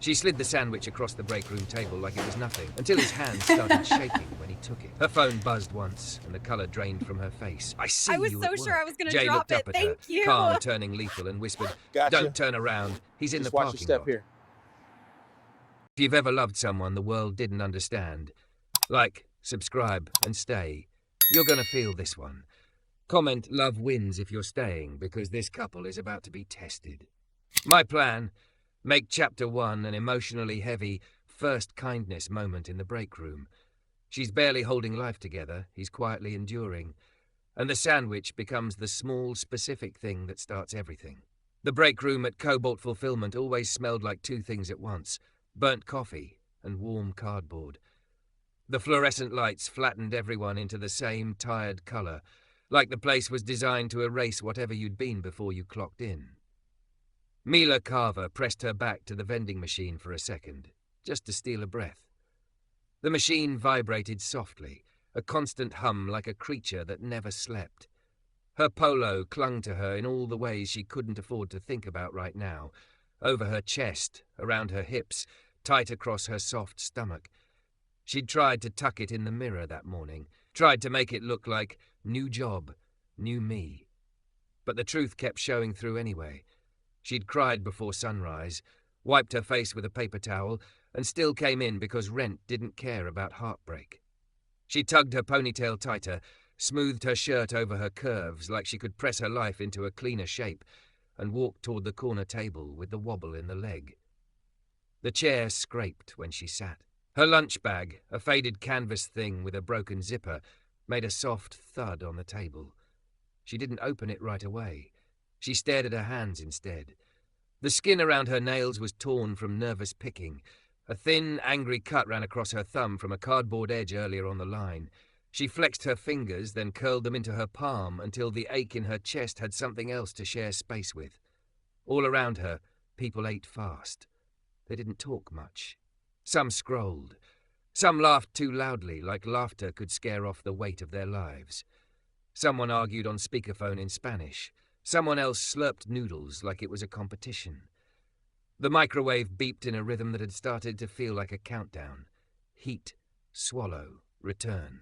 She slid the sandwich across the break room table like it was nothing, until his hand started shaking when he took it. Her phone buzzed once, and the colour drained from her face. I see you I was at so work. sure I was going to Jay drop looked up it. at her, Thank you. calm, turning lethal, and whispered, Gotcha. Don't turn around. He's in Just the watch your parking step lot. here. If you've ever loved someone the world didn't understand, like, subscribe, and stay, you're gonna feel this one. Comment love wins if you're staying, because this couple is about to be tested. My plan, make chapter 1 an emotionally heavy first kindness moment in the break room. She's barely holding life together, he's quietly enduring, and the sandwich becomes the small, specific thing that starts everything. The break room at Cobalt Fulfillment always smelled like two things at once: burnt coffee and warm cardboard. The fluorescent lights flattened everyone into the same tired colour, like the place was designed to erase whatever you'd been before you clocked in. Mila Carver pressed her back to the vending machine for a second, just to steal a breath. The machine vibrated softly, a constant hum like a creature that never slept. Her polo clung to her in all the ways she couldn't afford to think about right now, over her chest, around her hips, tight across her soft stomach. She'd tried to tuck it in the mirror that morning, tried to make it look like new job, new me. But the truth kept showing through anyway. She'd cried before sunrise, wiped her face with a paper towel, and still came in because rent didn't care about heartbreak. She tugged her ponytail tighter, smoothed her shirt over her curves like she could press her life into a cleaner shape, and walked toward the corner table with the wobble in the leg. The chair scraped when she sat. Her lunch bag, a faded canvas thing with a broken zipper, made a soft thud on the table. She didn't open it right away. She stared at her hands instead. The skin around her nails was torn from nervous picking. A thin, angry cut ran across her thumb from a cardboard edge earlier on the line. She flexed her fingers, then curled them into her palm until the ache in her chest had something else to share space with. All around her, people ate fast. They didn't talk much. Some scrolled. Some laughed too loudly, like laughter could scare off the weight of their lives. Someone argued on speakerphone in Spanish. Someone else slurped noodles like it was a competition. The microwave beeped in a rhythm that had started to feel like a countdown. Heat, swallow, return.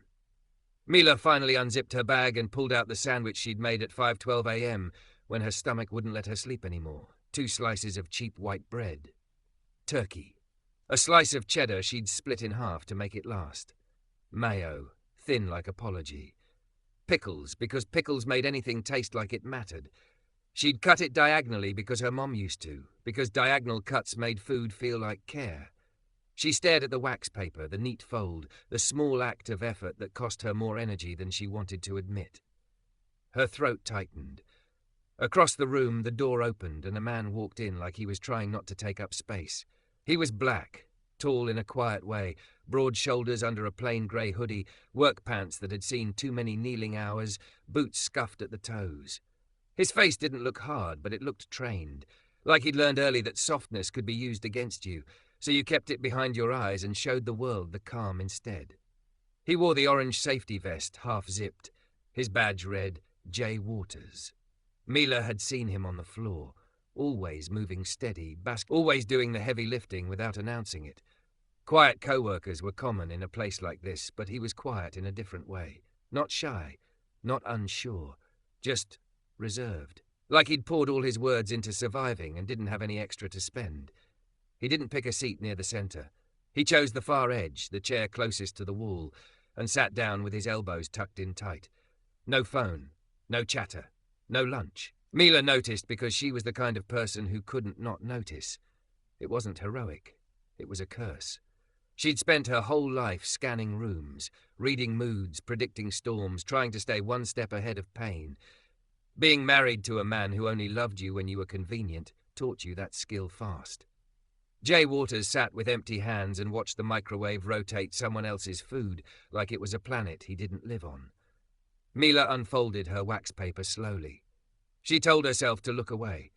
Mila finally unzipped her bag and pulled out the sandwich she'd made at 5:12 a.m. when her stomach wouldn't let her sleep anymore. 2 slices of cheap white bread. Turkey. A slice of cheddar she'd split in half to make it last. Mayo, thin like apology. Pickles, because pickles made anything taste like it mattered. She'd cut it diagonally because her mom used to, because diagonal cuts made food feel like care. She stared at the wax paper, the neat fold, the small act of effort that cost her more energy than she wanted to admit. Her throat tightened. Across the room, the door opened and a man walked in like he was trying not to take up space. He was black, tall in a quiet way, broad shoulders under a plain grey hoodie, work pants that had seen too many kneeling hours, boots scuffed at the toes. His face didn't look hard, but it looked trained, like he'd learned early that softness could be used against you, so you kept it behind your eyes and showed the world the calm instead. He wore the orange safety vest, half-zipped. His badge read, J. Waters. Mila had seen him on the floor, always moving steady, always doing the heavy lifting without announcing it. Quiet co-workers were common in a place like this, but he was quiet in a different way. Not shy, not unsure, just reserved. Like he'd poured all his words into surviving and didn't have any extra to spend. He didn't pick a seat near the center. He chose the far edge, the chair closest to the wall, and sat down with his elbows tucked in tight. No phone, no chatter, no lunch. Mila noticed because she was the kind of person who couldn't not notice. It wasn't heroic. It was a curse. She'd spent her whole life scanning rooms, reading moods, predicting storms, trying to stay one step ahead of pain. Being married to a man who only loved you when you were convenient taught you that skill fast. Jay Waters sat with empty hands and watched the microwave rotate someone else's food like it was a planet he didn't live on. Mila unfolded her wax paper slowly. She told herself to look away,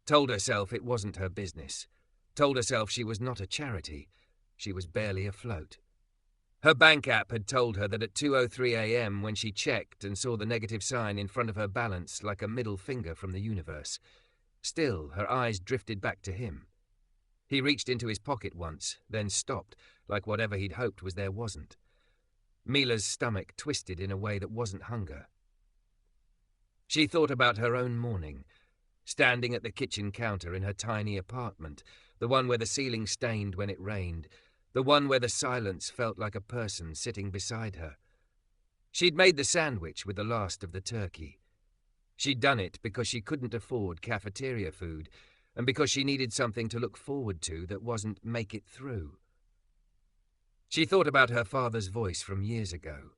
told herself it wasn't her business, told herself she was not a charity, she was barely afloat. Her bank app had told her that at 2:03 a.m. when she checked and saw the negative sign in front of her balance like a middle finger from the universe. Still, her eyes drifted back to him. He reached into his pocket once, then stopped, like whatever he'd hoped was there wasn't. Mila's stomach twisted in a way that wasn't hunger. She thought about her own morning, standing at the kitchen counter in her tiny apartment, the one where the ceiling stained when it rained, the one where the silence felt like a person sitting beside her. She'd made the sandwich with the last of the turkey. She'd done it because she couldn't afford cafeteria food, and because she needed something to look forward to that wasn't make it through. She thought about her father's voice from years ago.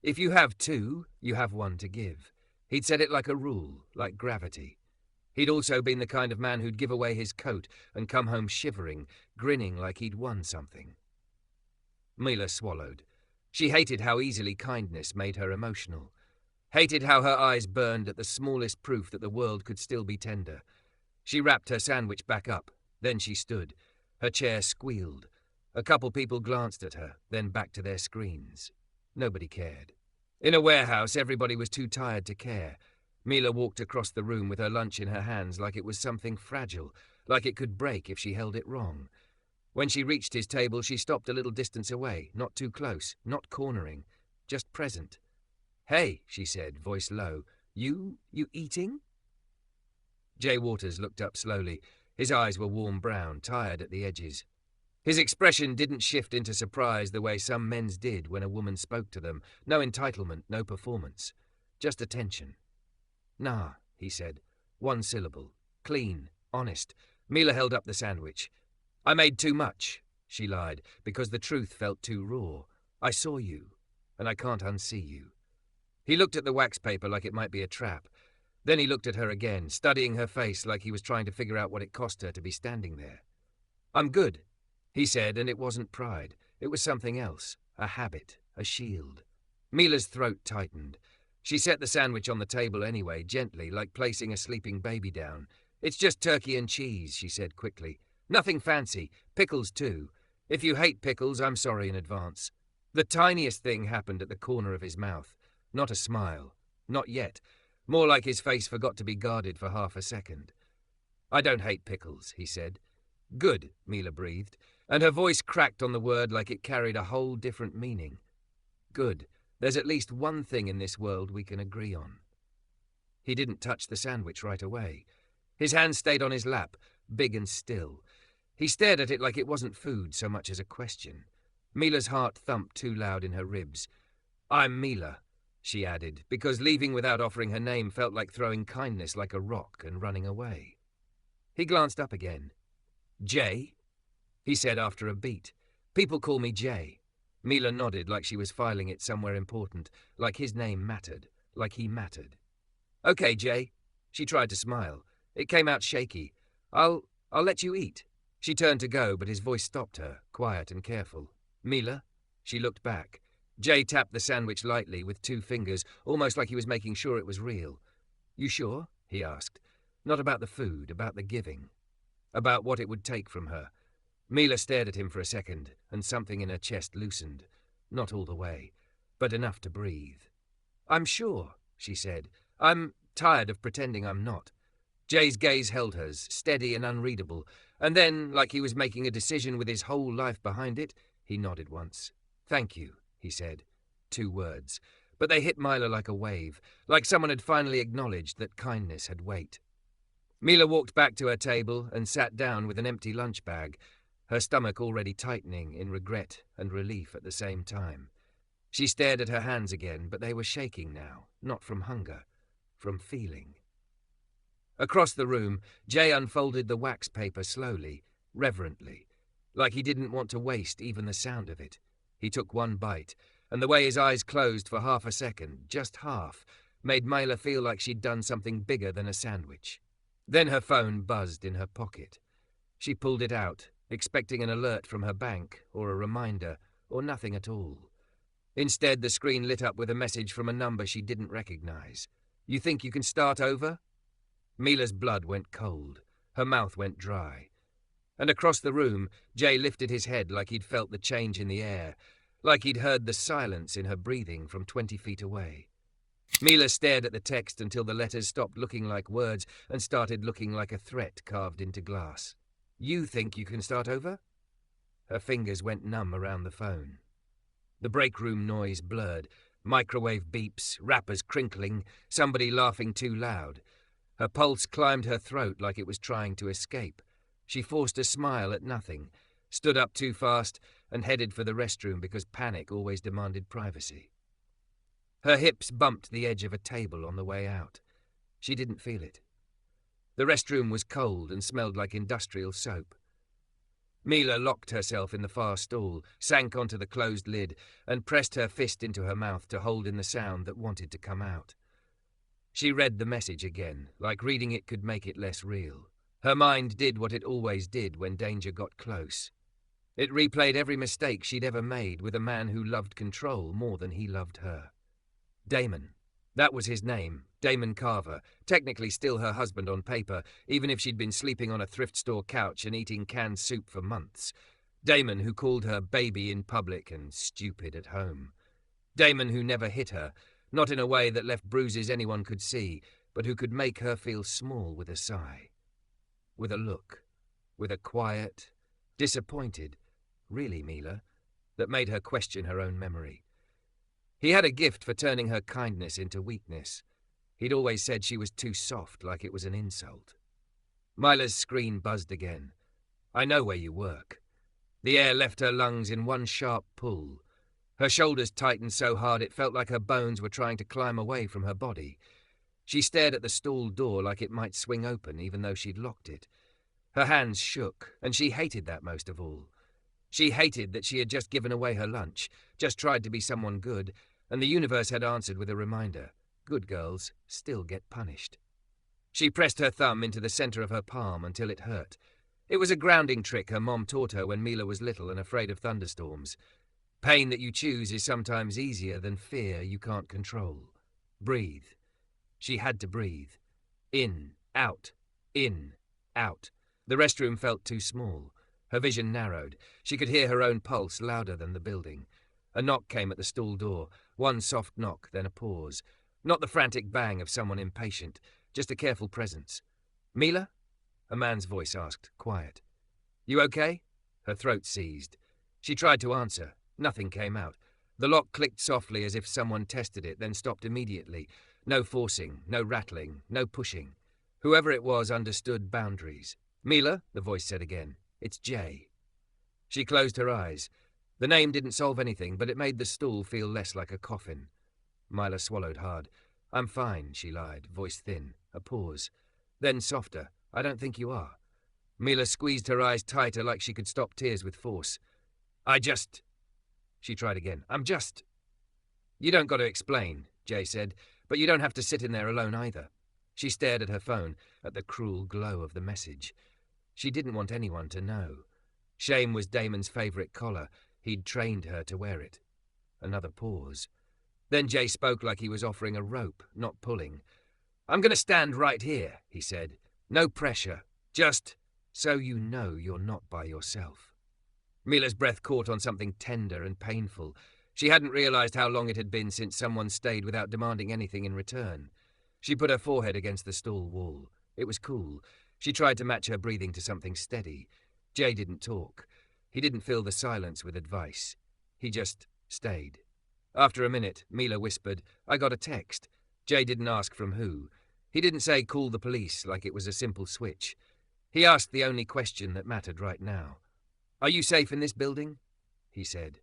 If you have two, you have one to give. He'd said it like a rule, like gravity. He'd also been the kind of man who'd give away his coat and come home shivering, grinning like he'd won something. Mila swallowed. She hated how easily kindness made her emotional. Hated how her eyes burned at the smallest proof that the world could still be tender. She wrapped her sandwich back up. Then she stood. Her chair squealed. A couple people glanced at her, then back to their screens. Nobody cared. In a warehouse, everybody was too tired to care. Mila walked across the room with her lunch in her hands like it was something fragile, like it could break if she held it wrong. When she reached his table, she stopped a little distance away, not too close, not cornering, just present. "Hey," she said, voice low, You eating?" Jay Waters looked up slowly. His eyes were warm brown, tired at the edges. His expression didn't shift into surprise the way some men's did when a woman spoke to them. No entitlement, no performance. Just attention. "Nah," he said. One syllable. Clean. Honest. Mila held up the sandwich. "I made too much," she lied, because the truth felt too raw. "I saw you, and I can't unsee you." He looked at the wax paper like it might be a trap. Then he looked at her again, studying her face like he was trying to figure out what it cost her to be standing there. "I'm good," he said, and it wasn't pride. It was something else. A habit. A shield. Mila's throat tightened. She set the sandwich on the table anyway, gently, like placing a sleeping baby down. "It's just turkey and cheese," she said quickly. "Nothing fancy. Pickles, too. If you hate pickles, I'm sorry in advance." The tiniest thing happened at the corner of his mouth. Not a smile. Not yet. More like his face forgot to be guarded for half a second. "I don't hate pickles," he said. "Good," Mila breathed, and her voice cracked on the word like it carried a whole different meaning. "Good. There's at least one thing in this world we can agree on." He didn't touch the sandwich right away. His hand stayed on his lap, big and still. He stared at it like it wasn't food so much as a question. Mila's heart thumped too loud in her ribs. "I'm Mila," she added, because leaving without offering her name felt like throwing kindness like a rock and running away. He glanced up again. "Jay?" he said after a beat. "People call me Jay." Mila nodded like she was filing it somewhere important, like his name mattered, like he mattered. "Okay, Jay." She tried to smile. It came out shaky. I'll let you eat." She turned to go, but his voice stopped her, quiet and careful. "Mila?" She looked back. Jay tapped the sandwich lightly with 2 fingers, almost like he was making sure it was real. "You sure?" he asked. Not about the food, about the giving. About what it would take from her. Mila stared at him for a second, and something in her chest loosened. Not all the way, but enough to breathe. "I'm sure," she said. "I'm tired of pretending I'm not." Jay's gaze held hers, steady and unreadable, and then, like he was making a decision with his whole life behind it, he nodded once. "Thank you," he said. 2 words, but they hit Mila like a wave, like someone had finally acknowledged that kindness had weight. Mila walked back to her table and sat down with an empty lunch bag, her stomach already tightening in regret and relief at the same time. She stared at her hands again, but they were shaking now, not from hunger, from feeling. Across the room, Jay unfolded the wax paper slowly, reverently, like he didn't want to waste even the sound of it. He took one bite, and the way his eyes closed for half a second, just half, made Mila feel like she'd done something bigger than a sandwich. Then her phone buzzed in her pocket. She pulled it out, expecting an alert from her bank, or a reminder, or nothing at all. Instead, the screen lit up with a message from a number she didn't recognize. "You think you can start over?" Mila's blood went cold. Her mouth went dry. And across the room, Jay lifted his head like he'd felt the change in the air, like he'd heard the silence in her breathing from 20 feet away. Mila stared at the text until the letters stopped looking like words and started looking like a threat carved into glass. You think you can start over? Her fingers went numb around the phone. The break room noise blurred. Microwave beeps, wrappers crinkling, somebody laughing too loud. Her pulse climbed her throat like it was trying to escape. She forced a smile at nothing, stood up too fast, and headed for the restroom because panic always demanded privacy. Her hips bumped the edge of a table on the way out. She didn't feel it. The restroom was cold and smelled like industrial soap. Mila locked herself in the far stall, sank onto the closed lid, and pressed her fist into her mouth to hold in the sound that wanted to come out. She read the message again, like reading it could make it less real. Her mind did what it always did when danger got close. It replayed every mistake she'd ever made with a man who loved control more than he loved her. Damon. That was his name, Damon Carver, technically still her husband on paper, even if she'd been sleeping on a thrift store couch and eating canned soup for months. Damon who called her baby in public and stupid at home. Damon who never hit her, not in a way that left bruises anyone could see, but who could make her feel small with a sigh. With a look. With a quiet, disappointed, really, Mila, that made her question her own memory. He had a gift for turning her kindness into weakness. He'd always said she was too soft, like it was an insult. Mila's screen buzzed again. I know where you work. The air left her lungs in one sharp pull. Her shoulders tightened so hard it felt like her bones were trying to climb away from her body. She stared at the stall door like it might swing open, even though she'd locked it. Her hands shook, and she hated that most of all. She hated that she had just given away her lunch, just tried to be someone good, and the universe had answered with a reminder. Good girls still get punished. She pressed her thumb into the center of her palm until it hurt. It was a grounding trick her mom taught her when Mila was little and afraid of thunderstorms. Pain that you choose is sometimes easier than fear you can't control. Breathe. She had to breathe. In, out, in, out. The restroom felt too small. Her vision narrowed. She could hear her own pulse louder than the building. A knock came at the stall door. One soft knock, then a pause. Not the frantic bang of someone impatient, just a careful presence. Mila? A man's voice asked, quiet. You okay? Her throat seized. She tried to answer. Nothing came out. The lock clicked softly as if someone tested it, then stopped immediately. No forcing, no rattling, no pushing. Whoever it was understood boundaries. Mila, the voice said again. It's Jay. She closed her eyes. The name didn't solve anything, but it made the stool feel less like a coffin. Mila swallowed hard. I'm fine, she lied, voice thin. A pause. Then softer. I don't think you are. Mila squeezed her eyes tighter like she could stop tears with force. She tried again. You don't got to explain, Jay said, but you don't have to sit in there alone either. She stared at her phone, at the cruel glow of the message. She didn't want anyone to know. Shame was Damon's favourite collar. He'd trained her to wear it. Another pause. Then Jay spoke like he was offering a rope, not pulling. I'm going to stand right here, he said. No pressure. Just so you know you're not by yourself. Mila's breath caught on something tender and painful. She hadn't realized how long it had been since someone stayed without demanding anything in return. She put her forehead against the stall wall. It was cool. She tried to match her breathing to something steady. Jay didn't talk. He didn't fill the silence with advice. He just stayed. After a minute, Mila whispered, I got a text. Jay didn't ask from who. He didn't say call the police like it was a simple switch. He asked the only question that mattered right now. Are you safe in this building? He said.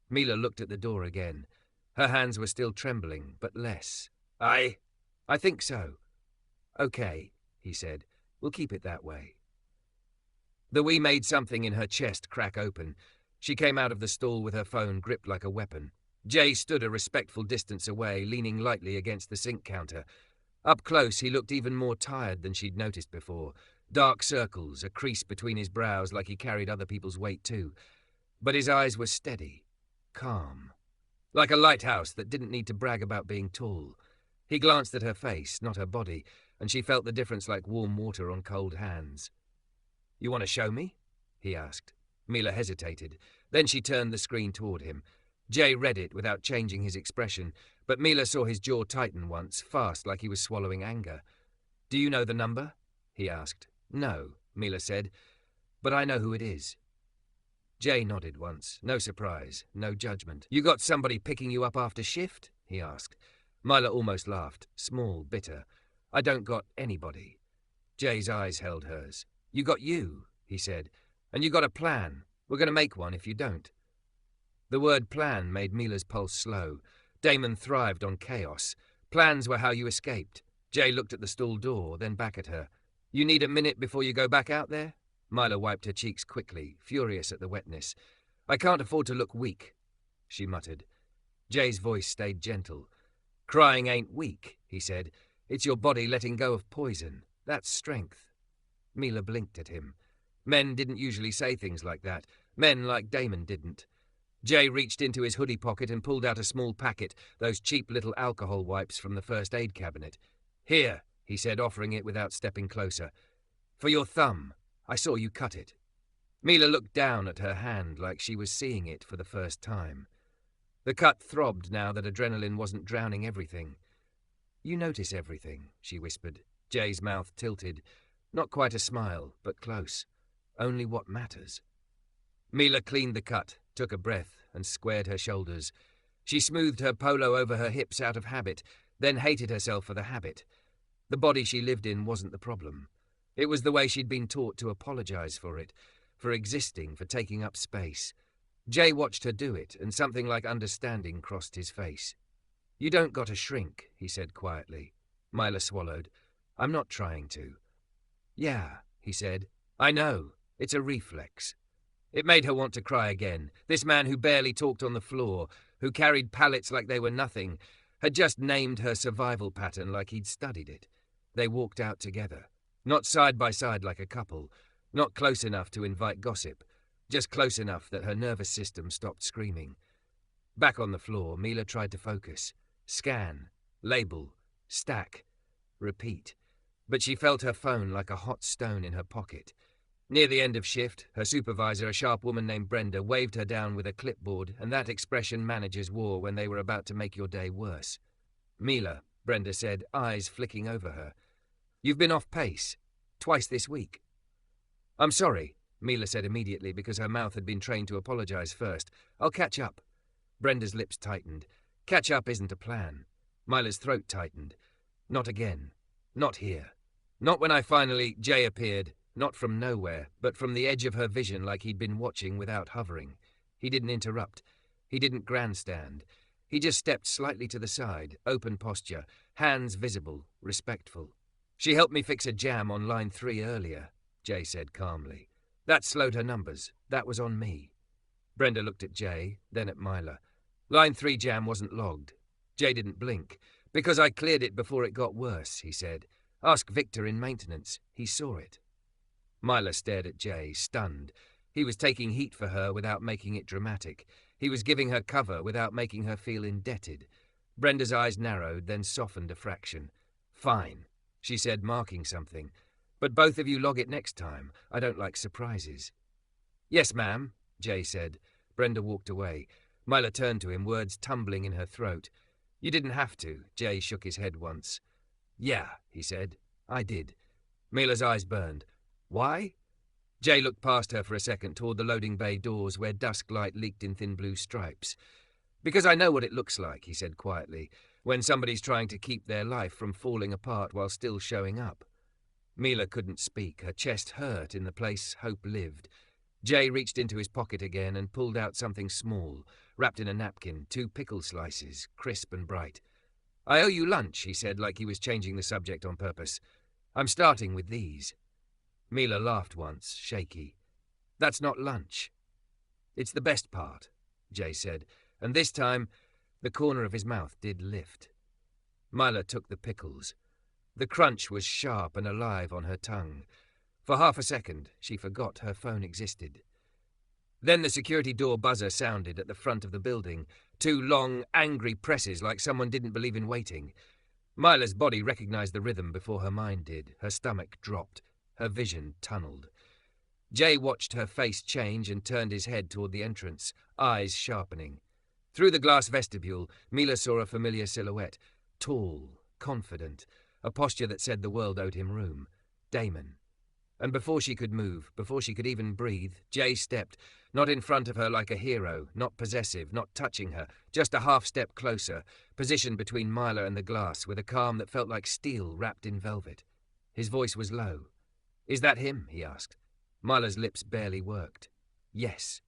Mila looked at the door again. Her hands were still trembling, but less. I think so. Okay, he said. We'll keep it that way. The wee made something in her chest crack open. She came out of the stall with her phone gripped like a weapon. Jay stood a respectful distance away, leaning lightly against the sink counter. Up close, he looked even more tired than she'd noticed before. Dark circles, a crease between his brows like he carried other people's weight too. But his eyes were steady, calm. Like a lighthouse that didn't need to brag about being tall. He glanced at her face, not her body, and she felt the difference like warm water on cold hands. You want to show me? He asked. Mila hesitated. Then she turned the screen toward him. Jay read it without changing his expression, but Mila saw his jaw tighten once, fast like he was swallowing anger. Do you know the number? He asked. No, Mila said. but I know who it is." Jay nodded once, no surprise, no judgment. "You got somebody picking you up after shift?" he asked. Mila almost laughed, small, bitter. "I don't got anybody." Jay's eyes held hers. "You got you," he said, "and you got a plan. We're going to make one if you don't." The word plan made Mila's pulse slow. Damon thrived on chaos. Plans were how you escaped. Jay looked at the stall door, then back at her. "You need a minute before you go back out there?" Mila wiped her cheeks quickly, furious at the wetness. "I can't afford to look weak," she muttered. Jay's voice stayed gentle. "Crying ain't weak," he said. "It's your body letting go of poison. That's strength." Mila blinked at him. Men didn't usually say things like that. Men like Damon didn't. Jay reached into his hoodie pocket and pulled out a small packet, those cheap little alcohol wipes from the first aid cabinet. "Here," he said, offering it without stepping closer. "For your thumb. I saw you cut it." Mila looked down at her hand like she was seeing it for the first time. The cut throbbed now that adrenaline wasn't drowning everything. "You notice everything," she whispered. Jay's mouth tilted. Not quite a smile, but close. "Only what matters." Mila cleaned the cut, took a breath, and squared her shoulders. She smoothed her polo over her hips out of habit, then hated herself for the habit. The body she lived in wasn't the problem. It was the way she'd been taught to apologize for it, for existing, for taking up space. Jay watched her do it, and something like understanding crossed his face. "You don't got to shrink," he said quietly. Mila swallowed. "I'm not trying to." "Yeah," he said. "I know. It's a reflex." It made her want to cry again. This man who barely talked on the floor, who carried pallets like they were nothing, had just named her survival pattern like he'd studied it. They walked out together. Not side by side like a couple. Not close enough to invite gossip. Just close enough that her nervous system stopped screaming. Back on the floor, Mila tried to focus. Scan. Label. Stack. Repeat. But she felt her phone like a hot stone in her pocket. Near the end of shift, her supervisor, a sharp woman named Brenda, waved her down with a clipboard, and that expression managers wore when they were about to make your day worse. "Mila," Brenda said, eyes flicking over her. "You've been off pace. Twice this week." "I'm sorry," Mila said immediately because her mouth had been trained to apologize first. "I'll catch up." Brenda's lips tightened. Catch up isn't a plan. Mila's throat tightened. Not again. Not here. Not when I finally... Jay appeared. Not from nowhere, but from the edge of her vision like he'd been watching without hovering. He didn't interrupt. He didn't grandstand. He just stepped slightly to the side, open posture, hands visible, respectful. "She helped me fix a jam on line 3 earlier," Jay said calmly. "That slowed her numbers. That was on me." Brenda looked at Jay, then at Mila. "Line 3 jam wasn't logged." Jay didn't blink. "Because I cleared it before it got worse," he said. "Ask Victor in maintenance. He saw it." Mila stared at Jay, stunned. He was taking heat for her without making it dramatic. He was giving her cover without making her feel indebted. Brenda's eyes narrowed, then softened a fraction. "Fine," she said, marking something. "But both of you log it next time. I don't like surprises." "Yes, ma'am," Jay said. Brenda walked away. Mila turned to him, words tumbling in her throat. "You didn't have to," Jay shook his head once. "Yeah," he said. "I did." Mila's eyes burned. "Why?" Jay looked past her for a second toward the loading bay doors where dusk light leaked in thin blue stripes. "Because I know what it looks like," he said quietly, "when somebody's trying to keep their life from falling apart while still showing up." Mila couldn't speak. Her chest hurt in the place hope lived. Jay reached into his pocket again and pulled out something small, wrapped in a napkin, 2 pickle slices, crisp and bright. "I owe you lunch," he said like he was changing the subject on purpose. "I'm starting with these." Mila laughed once, shaky. "That's not lunch." "It's the best part," Jay said, and this time the corner of his mouth did lift. Mila took the pickles. The crunch was sharp and alive on her tongue. For half a second, she forgot her phone existed. Then the security door buzzer sounded at the front of the building, 2 long, angry presses like someone didn't believe in waiting. Mila's body recognized the rhythm before her mind did. Her stomach dropped. Her vision tunneled. Jay watched her face change and turned his head toward the entrance, eyes sharpening. Through the glass vestibule, Mila saw a familiar silhouette, tall, confident, a posture that said the world owed him room. Damon. And before she could move, before she could even breathe, Jay stepped, not in front of her like a hero, not possessive, not touching her, just a half step closer, positioned between Mila and the glass with a calm that felt like steel wrapped in velvet. His voice was low. "Is that him?" he asked. Mila's lips barely worked. "Yes."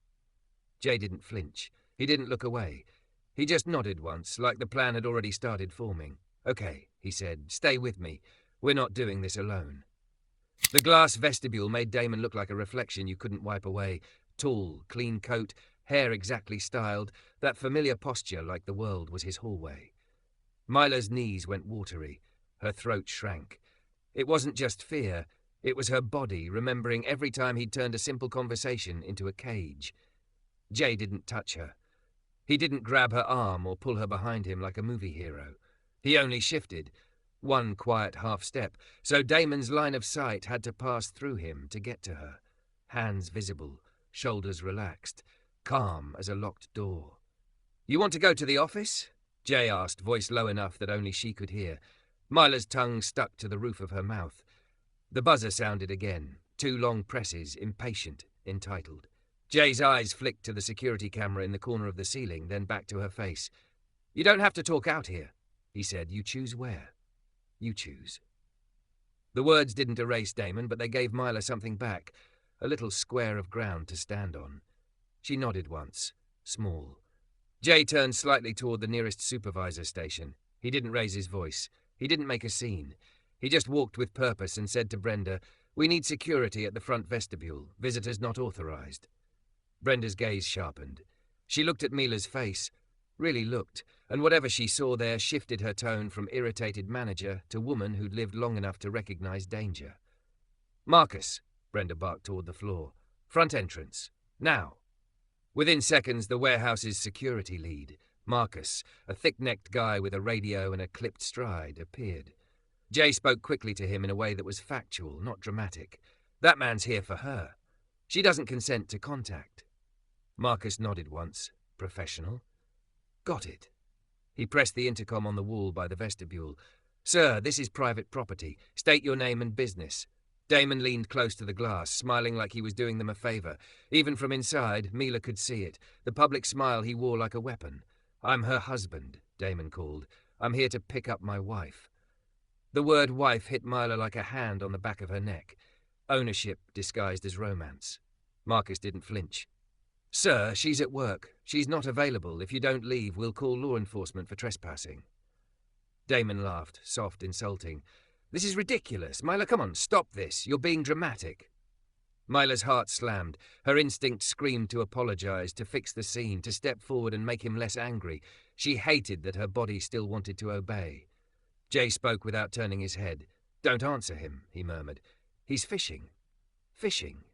Jay didn't flinch. He didn't look away. He just nodded once, like the plan had already started forming. "Okay," he said, "stay with me. We're not doing this alone." The glass vestibule made Damon look like a reflection you couldn't wipe away. Tall, clean coat, hair exactly styled, that familiar posture like the world was his hallway. Mila's knees went watery. Her throat shrank. It wasn't just fear. It was her body remembering every time he'd turned a simple conversation into a cage. Jay didn't touch her. He didn't grab her arm or pull her behind him like a movie hero. He only shifted. One quiet half step, so Damon's line of sight had to pass through him to get to her. Hands visible, shoulders relaxed, calm as a locked door. "You want to go to the office?" Jay asked, voice low enough that only she could hear. Mila's tongue stuck to the roof of her mouth. The buzzer sounded again, 2 long presses, impatient, entitled. Jay's eyes flicked to the security camera in the corner of the ceiling, then back to her face. "You don't have to talk out here," he said. "You choose where. You choose." The words didn't erase Damon, but they gave Mila something back, a little square of ground to stand on. She nodded once, small. Jay turned slightly toward the nearest supervisor station. He didn't raise his voice. He didn't make a scene. He just walked with purpose and said to Brenda, "We need security at the front vestibule. Visitors not authorized." Brenda's gaze sharpened. She looked at Mila's face, really looked, and whatever she saw there shifted her tone from irritated manager to woman who'd lived long enough to recognize danger. "Marcus," Brenda barked toward the floor. "Front entrance. Now." Within seconds, the warehouse's security lead, Marcus, a thick-necked guy with a radio and a clipped stride, appeared. Jay spoke quickly to him in a way that was factual, not dramatic. "That man's here for her. She doesn't consent to contact." Marcus nodded once. Professional. "Got it." He pressed the intercom on the wall by the vestibule. "Sir, this is private property. State your name and business." Damon leaned close to the glass, smiling like he was doing them a favor. Even from inside, Mila could see it, the public smile he wore like a weapon. "I'm her husband," Damon called. "I'm here to pick up my wife." The word wife hit Mila like a hand on the back of her neck. Ownership disguised as romance. Marcus didn't flinch. "Sir, she's at work. She's not available. If you don't leave, we'll call law enforcement for trespassing." Damon laughed, soft, insulting. "This is ridiculous. Mila, come on, stop this. You're being dramatic." Mila's heart slammed. Her instinct screamed to apologize, to fix the scene, to step forward and make him less angry. She hated that her body still wanted to obey. Jay spoke without turning his head. "Don't answer him," he murmured. "He's fishing." Fishing.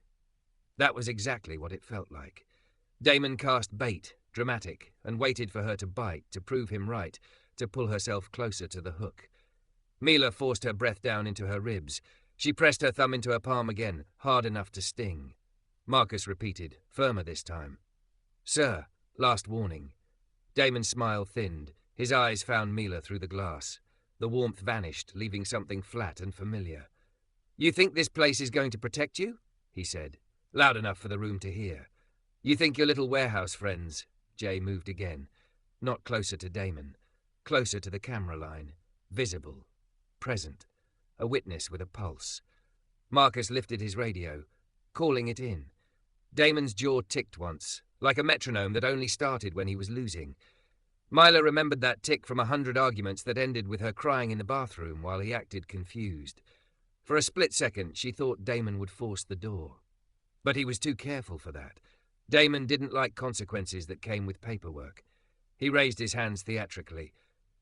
That was exactly what it felt like. Damon cast bait, dramatic, and waited for her to bite, to prove him right, to pull herself closer to the hook. Mila forced her breath down into her ribs. She pressed her thumb into her palm again, hard enough to sting. Marcus repeated, firmer this time. "Sir, last warning." Damon's smile thinned. His eyes found Mila through the glass. The warmth vanished, leaving something flat and familiar. "You think this place is going to protect you?" he said, loud enough for the room to hear. "You think your little warehouse friends—" Jay moved again. Not closer to Damon. Closer to the camera line. Visible. Present. A witness with a pulse. Marcus lifted his radio, calling it in. Damon's jaw ticked once, like a metronome that only started when he was losing. Mila remembered that tick from 100 arguments that ended with her crying in the bathroom while he acted confused. For a split second, she thought Damon would force the door. But he was too careful for that. Damon didn't like consequences that came with paperwork. He raised his hands theatrically.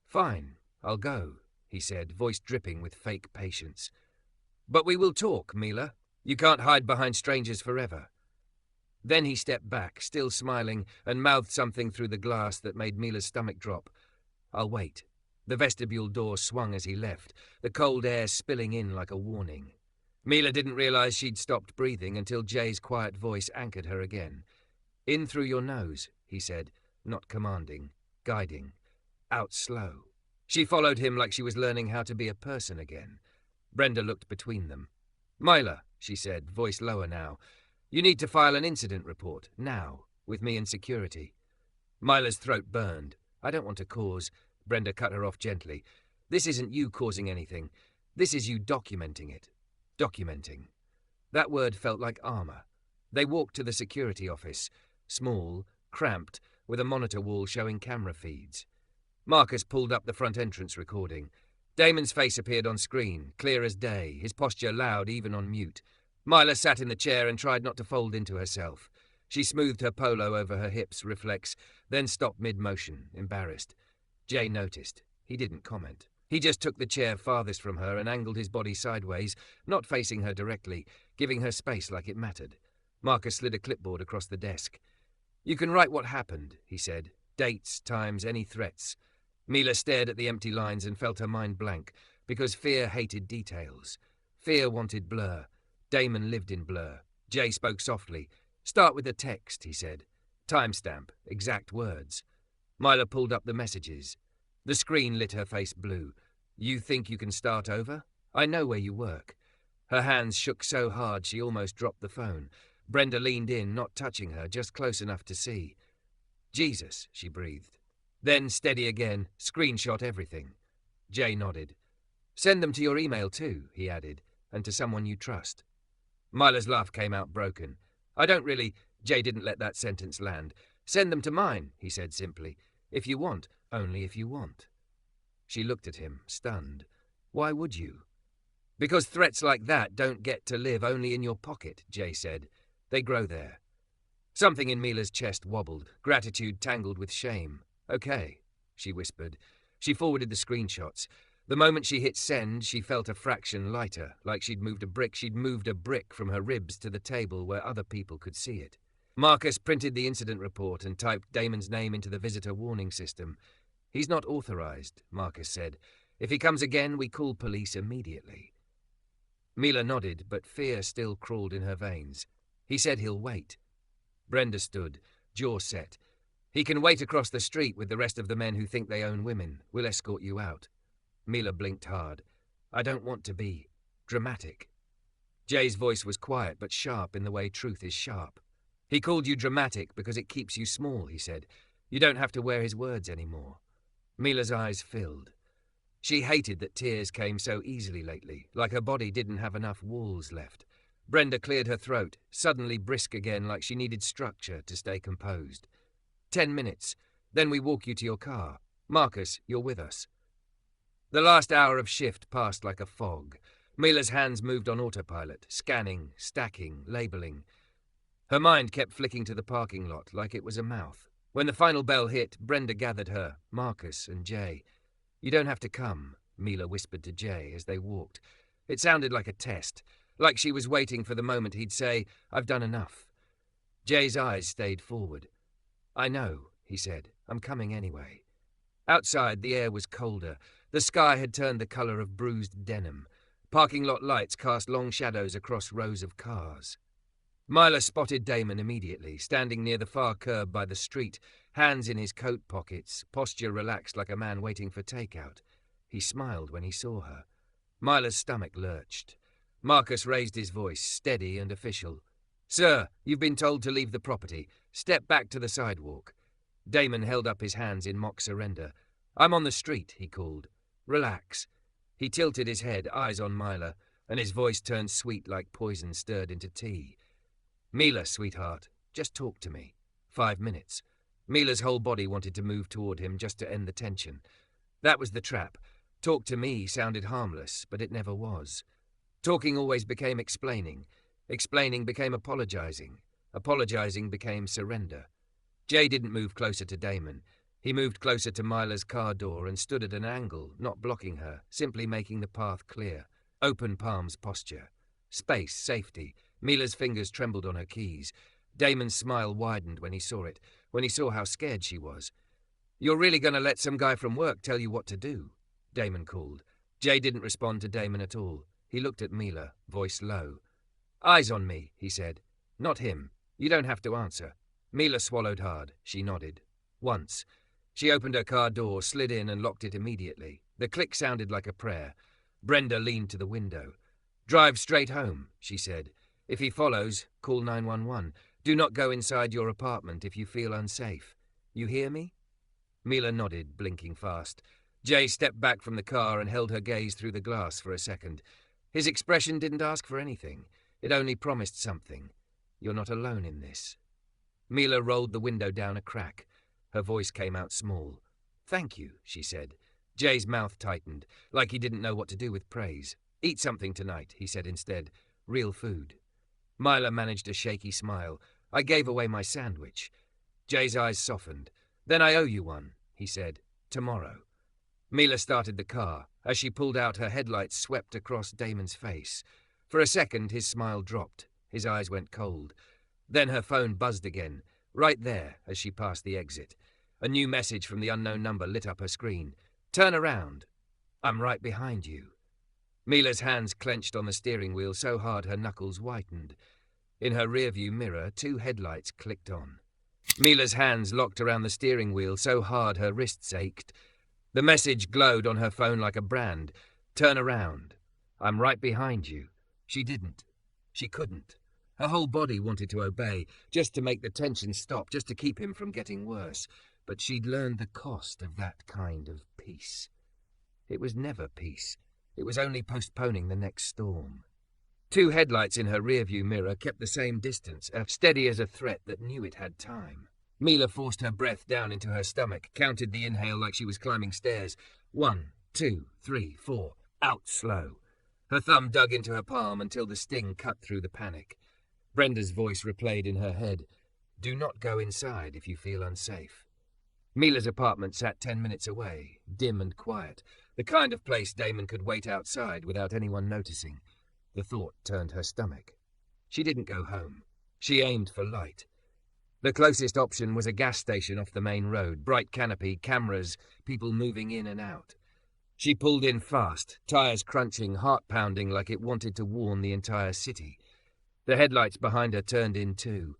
"Fine, I'll go," he said, voice dripping with fake patience. "But we will talk, Mila. You can't hide behind strangers forever." Then he stepped back, still smiling, and mouthed something through the glass that made Mila's stomach drop. "I'll wait." The vestibule door swung as he left, the cold air spilling in like a warning. Mila didn't realize she'd stopped breathing until Jay's quiet voice anchored her again. "In through your nose," he said, not commanding, guiding. Out slow. She followed him like she was learning how to be a person again. Brenda looked between them. Mila, she said, voice lower now. You need to file an incident report, now, with me and security. Mila's throat burned. I don't want to cause... Brenda cut her off gently. This isn't you causing anything. This is you documenting it. Documenting. That word felt like armor. They walked to the security office. Small, cramped, with a monitor wall showing camera feeds. Marcus pulled up the front entrance recording. Damon's face appeared on screen, clear as day, his posture loud even on mute. Mila sat in the chair and tried not to fold into herself. She smoothed her polo over her hips, reflex, then stopped mid-motion, embarrassed. Jay noticed. He didn't comment. He just took the chair farthest from her and angled his body sideways, not facing her directly, giving her space like it mattered. Marcus slid a clipboard across the desk. You can write what happened, he said. Dates, times, any threats. Mila stared at the empty lines and felt her mind blank, because fear hated details. Fear wanted blur. Damon lived in blur. Jay spoke softly. Start with the text, he said. Timestamp, exact words. Mila pulled up the messages. The screen lit her face blue. You think you can start over? I know where you work. Her hands shook so hard she almost dropped the phone. Brenda leaned in, not touching her, just close enough to see. Jesus, she breathed. Then, steady again, screenshot everything. Jay nodded. Send them to your email too, he added, and to someone you trust. Mila's laugh came out broken. I don't really... Jay didn't let that sentence land. Send them to mine, he said simply. If you want, only if you want. She looked at him, stunned. Why would you? Because threats like that don't get to live only in your pocket, Jay said. They grow there. Something in Mila's chest wobbled, gratitude tangled with shame. Okay, she whispered. She forwarded the screenshots. The moment she hit send, she felt a fraction lighter, like she'd moved a brick from her ribs to the table where other people could see it. Marcus printed the incident report and typed Damon's name into the visitor warning system. He's not authorized, Marcus said. If he comes again, we call police immediately. Mila nodded, but fear still crawled in her veins. He said he'll wait. Brenda stood, jaw set. He can wait across the street with the rest of the men who think they own women. We'll escort you out. Mila blinked hard. I don't want to be dramatic. Jay's voice was quiet but sharp in the way truth is sharp. He called you dramatic because it keeps you small, he said. You don't have to wear his words anymore. Mila's eyes filled. She hated that tears came so easily lately, like her body didn't have enough walls left. Brenda cleared her throat, suddenly brisk again like she needed structure to stay composed. 10 minutes, then we walk you to your car. Marcus, you're with us. The last hour of shift passed like a fog. Mila's hands moved on autopilot, scanning, stacking, labeling. Her mind kept flicking to the parking lot like it was a mouth. When the final bell hit, Brenda gathered her, Marcus and Jay. You don't have to come, Mila whispered to Jay as they walked. It sounded like a test, like she was waiting for the moment he'd say, I've done enough. Jay's eyes stayed forward. I know, he said. I'm coming anyway. Outside, the air was colder. The sky had turned the color of bruised denim. Parking lot lights cast long shadows across rows of cars. Mila spotted Damon immediately, standing near the far curb by the street, hands in his coat pockets, posture relaxed like a man waiting for takeout. He smiled when he saw her. Mila's stomach lurched. Marcus raised his voice, steady and official. Sir, you've been told to leave the property. Step back to the sidewalk. Damon held up his hands in mock surrender. I'm on the street, he called. Relax. He tilted his head, eyes on Mila, and his voice turned sweet like poison stirred into tea. Mila, sweetheart, just talk to me. 5 minutes. Mila's whole body wanted to move toward him just to end the tension. That was the trap. Talk to me sounded harmless, but it never was. Talking always became explaining. Explaining became apologizing. Apologizing became surrender. Jay didn't move closer to Damon. He moved closer to Mila's car door and stood at an angle, not blocking her, simply making the path clear. Open palms posture. Space, safety. Mila's fingers trembled on her keys. Damon's smile widened when he saw it, when he saw how scared she was. You're really going to let some guy from work tell you what to do? Damon called. Jay didn't respond to Damon at all. He looked at Mila, voice low. Eyes on me, he said. Not him. You don't have to answer. Mila swallowed hard. She nodded. Once. She opened her car door, slid in and locked it immediately. The click sounded like a prayer. Brenda leaned to the window. Drive straight home, she said. If he follows, call 911. Do not go inside your apartment if you feel unsafe. You hear me? Mila nodded, blinking fast. Jay stepped back from the car and held her gaze through the glass for a second. His expression didn't ask for anything. It only promised something. You're not alone in this. Mila rolled the window down a crack. Her voice came out small. Thank you, she said. Jay's mouth tightened, like he didn't know what to do with praise. Eat something tonight, he said instead. Real food. Mila managed a shaky smile. I gave away my sandwich. Jay's eyes softened. Then I owe you one, he said. Tomorrow. Mila started the car. As she pulled out, her headlights swept across Damon's face. For a second, his smile dropped. His eyes went cold. Then her phone buzzed again, right there as she passed the exit. A new message from the unknown number lit up her screen. Turn around. I'm right behind you. Mila's hands clenched on the steering wheel so hard her knuckles whitened. In her rearview mirror, 2 headlights clicked on. Mila's hands locked around the steering wheel so hard her wrists ached. The message glowed on her phone like a brand. Turn around. I'm right behind you. She didn't. She couldn't. Her whole body wanted to obey, just to make the tension stop, just to keep him from getting worse. But she'd learned the cost of that kind of peace. It was never peace. It was only postponing the next storm. 2 headlights in her rearview mirror kept the same distance, as steady as a threat that knew it had time. Mila forced her breath down into her stomach, counted the inhale like she was climbing stairs. 1, 2, 3, 4. Out slow. Her thumb dug into her palm until the sting cut through the panic. Brenda's voice replayed in her head. Do not go inside if you feel unsafe. Mila's apartment sat 10 minutes away, dim and quiet, the kind of place Damon could wait outside without anyone noticing. The thought turned her stomach. She didn't go home. She aimed for light. The closest option was a gas station off the main road, bright canopy, cameras, people moving in and out. She pulled in fast, tires crunching, heart pounding like it wanted to warn the entire city. The headlights behind her turned in too.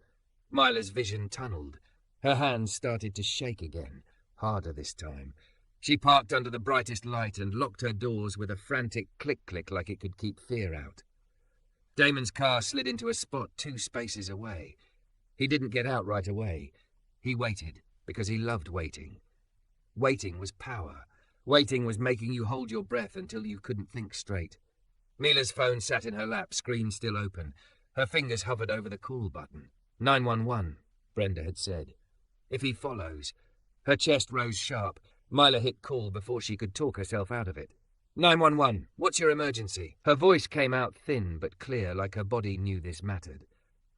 Mila's vision tunneled. Her hands started to shake again, harder this time. She parked under the brightest light and locked her doors with a frantic click-click like it could keep fear out. Damon's car slid into a spot 2 spaces away. He didn't get out right away. He waited, because he loved waiting. Waiting was power. Waiting was making you hold your breath until you couldn't think straight. Mila's phone sat in her lap, screen still open. Her fingers hovered over the call button. 911, Brenda had said. If he follows. Her chest rose sharp. Mila hit call before she could talk herself out of it. 911, what's your emergency? Her voice came out thin but clear, like her body knew this mattered.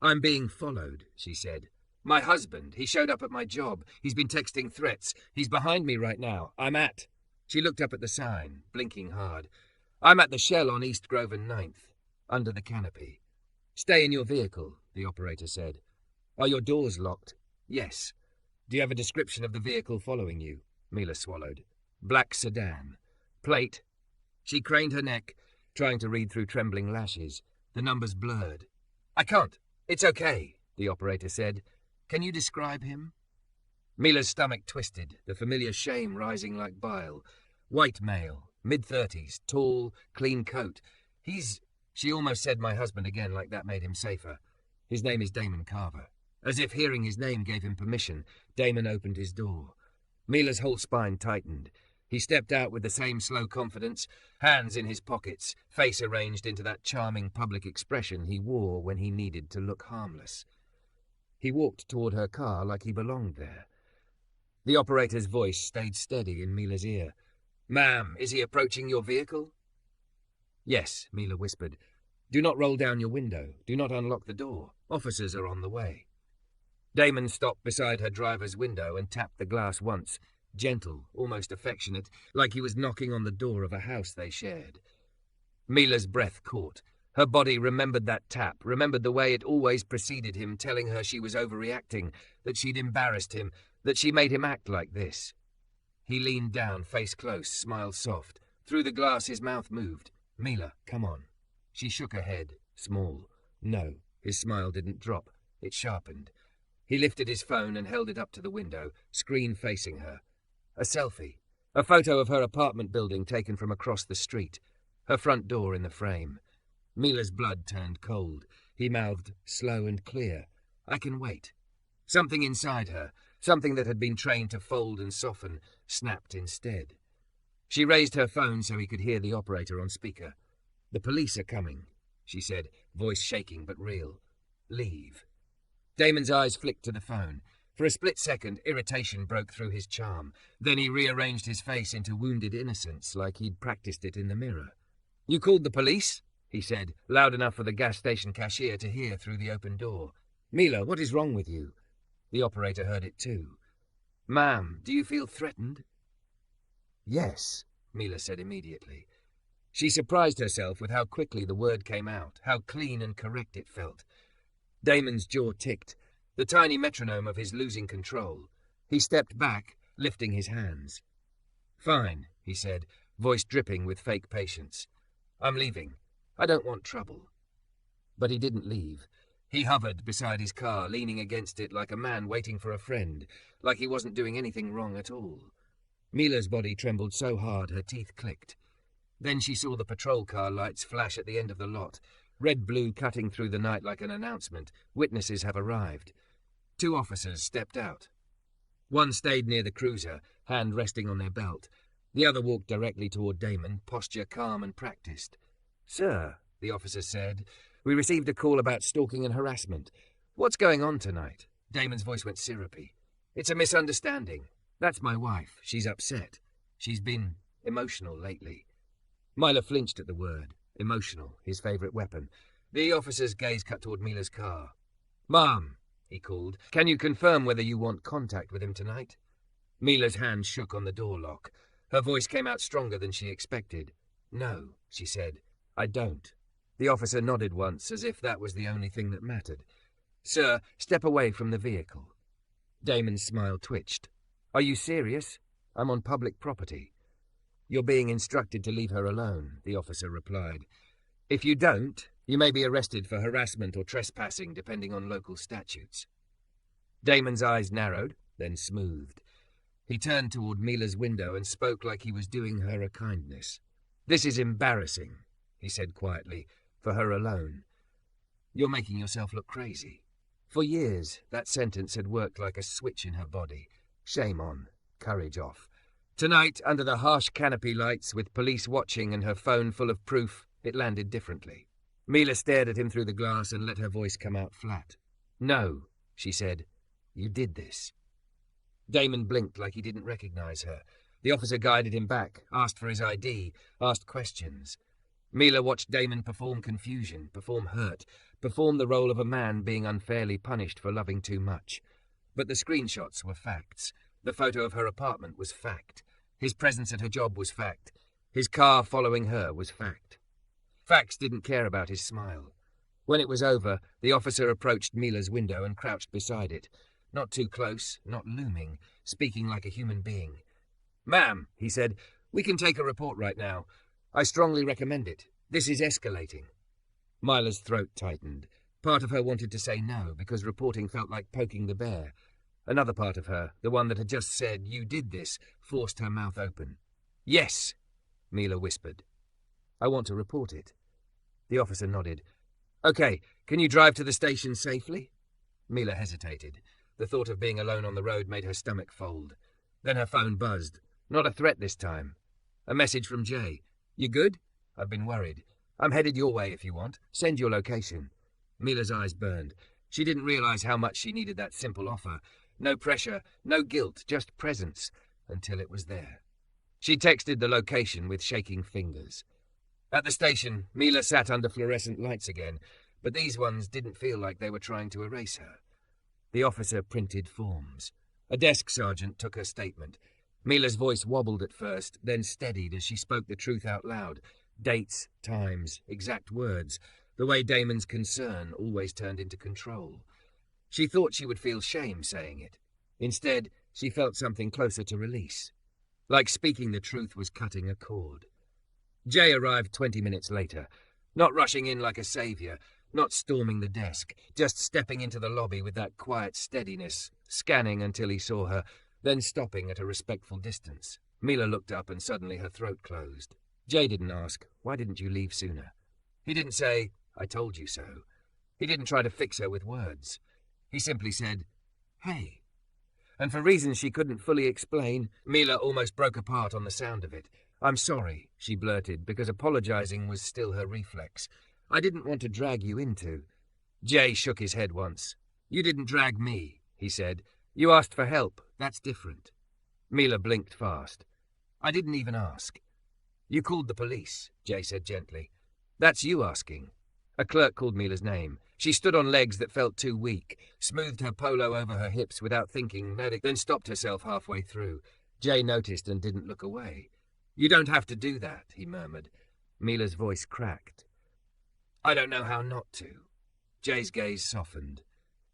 I'm being followed, she said. My husband, he showed up at my job. He's been texting threats. He's behind me right now. I'm at... She looked up at the sign, blinking hard. I'm at the Shell on East Grove and 9th, under the canopy. Stay in your vehicle, the operator said. Are your doors locked? Yes. Do you have a description of the vehicle following you? Mila swallowed. Black sedan. Plate. She craned her neck, trying to read through trembling lashes. The numbers blurred. I can't. It's okay, the operator said. Can you describe him? Mila's stomach twisted, the familiar shame rising like bile. White male, mid-30s, tall, clean coat. She almost said my husband again like that made him safer. His name is Damon Carver. As if hearing his name gave him permission, Damon opened his door. Mila's whole spine tightened. He stepped out with the same slow confidence, hands in his pockets, face arranged into that charming public expression he wore when he needed to look harmless. He walked toward her car like he belonged there. The operator's voice stayed steady in Mila's ear. Ma'am, is he approaching your vehicle? Yes, Mila whispered. Do not roll down your window. Do not unlock the door. Officers are on the way. Damon stopped beside her driver's window and tapped the glass once, gentle, almost affectionate, like he was knocking on the door of a house they shared. Mila's breath caught. Her body remembered that tap, remembered the way it always preceded him, telling her she was overreacting, that she'd embarrassed him, that she made him act like this. He leaned down, face close, smile soft. Through the glass his mouth moved. Mila, come on. She shook her head, small. No, his smile didn't drop. It sharpened. He lifted his phone and held it up to the window, screen facing her. A selfie. A photo of her apartment building taken from across the street. Her front door in the frame. Mila's blood turned cold. He mouthed, slow and clear, "I can wait." Something inside her, something that had been trained to fold and soften, snapped instead. She raised her phone so he could hear the operator on speaker. "The police are coming," she said, voice shaking but real. "Leave." Damon's eyes flicked to the phone. For a split second, irritation broke through his charm. Then he rearranged his face into wounded innocence, like he'd practiced it in the mirror. "You called the police?" he said, loud enough for the gas station cashier to hear through the open door. "Mila, what is wrong with you?" The operator heard it too. "Ma'am, do you feel threatened?" "Yes," Mila said immediately. She surprised herself with how quickly the word came out, how clean and correct it felt. Damon's jaw ticked, the tiny metronome of his losing control. He stepped back, lifting his hands. "Fine," he said, voice dripping with fake patience. "I'm leaving. I don't want trouble." But he didn't leave. He hovered beside his car, leaning against it like a man waiting for a friend, like he wasn't doing anything wrong at all. Mila's body trembled so hard her teeth clicked. Then she saw the patrol car lights flash at the end of the lot, red-blue cutting through the night like an announcement. Witnesses have arrived. 2 officers stepped out. One stayed near the cruiser, hand resting on their belt. The other walked directly toward Damon, posture calm and practiced. "Sir," the officer said, "we received a call about stalking and harassment. What's going on tonight?" Damon's voice went syrupy. "It's a misunderstanding. That's my wife. She's upset. She's been emotional lately." Mila flinched at the word. Emotional, his favourite weapon. The officer's gaze cut toward Mila's car. "Ma'am," he called, "can you confirm whether you want contact with him tonight?" Mila's hand shook on the door lock. Her voice came out stronger than she expected. "No," she said, "I don't." The officer nodded once, as if that was the only thing that mattered. "Sir, step away from the vehicle." Damon's smile twitched. "Are you serious? I'm on public property." "You're being instructed to leave her alone," the officer replied. "If you don't, you may be arrested for harassment or trespassing, depending on local statutes." Damon's eyes narrowed, then smoothed. He turned toward Mila's window and spoke like he was doing her a kindness. "This is embarrassing," he said quietly, "for her alone. You're making yourself look crazy." For years, that sentence had worked like a switch in her body. Shame on, courage off. Tonight, under the harsh canopy lights, with police watching and her phone full of proof, it landed differently. Mila stared at him through the glass and let her voice come out flat. "No," she said. "You did this." Damon blinked like he didn't recognize her. The officer guided him back, asked for his ID, asked questions. Mila watched Damon perform confusion, perform hurt, perform the role of a man being unfairly punished for loving too much. But the screenshots were facts. The photo of her apartment was fact. His presence at her job was fact. His car following her was fact. Facts didn't care about his smile. When it was over, the officer approached Mila's window and crouched beside it. Not too close, not looming, speaking like a human being. "Ma'am," he said, "we can take a report right now. I strongly recommend it. This is escalating." Mila's throat tightened. Part of her wanted to say no, because reporting felt like poking the bear. Another part of her, the one that had just said, "You did this," forced her mouth open. "Yes," Mila whispered. "I want to report it." The officer nodded. "Okay, can you drive to the station safely?" Mila hesitated. The thought of being alone on the road made her stomach fold. Then her phone buzzed. Not a threat this time. A message from Jay. "You good? I've been worried. I'm headed your way if you want. Send your location." Mila's eyes burned. She didn't realize how much she needed that simple offer. No pressure, no guilt, just presence, until it was there. She texted the location with shaking fingers. At the station, Mila sat under fluorescent lights again, but these ones didn't feel like they were trying to erase her. The officer printed forms. A desk sergeant took her statement. Mila's voice wobbled at first, then steadied as she spoke the truth out loud. Dates, times, exact words. The way Damon's concern always turned into control. She thought she would feel shame saying it. Instead, she felt something closer to release. Like speaking the truth was cutting a cord. Jay arrived 20 minutes later, not rushing in like a savior, not storming the desk, just stepping into the lobby with that quiet steadiness, scanning until he saw her, then stopping at a respectful distance. Mila looked up and suddenly her throat closed. Jay didn't ask, "Why didn't you leave sooner?" He didn't say, "I told you so." He didn't try to fix her with words. He simply said, "Hey." And for reasons she couldn't fully explain, Mila almost broke apart on the sound of it. "I'm sorry," she blurted, because apologizing was still her reflex. "I didn't want to drag you into." Jay shook his head once. "You didn't drag me," he said. "You asked for help. That's different." Mila blinked fast. "I didn't even ask." "You called the police," Jay said gently. "That's you asking." A clerk called Mila's name. She stood on legs that felt too weak, smoothed her polo over her hips without thinking, then stopped herself halfway through. Jay noticed and didn't look away. "You don't have to do that," he murmured. Mila's voice cracked. "I don't know how not to." Jay's gaze softened.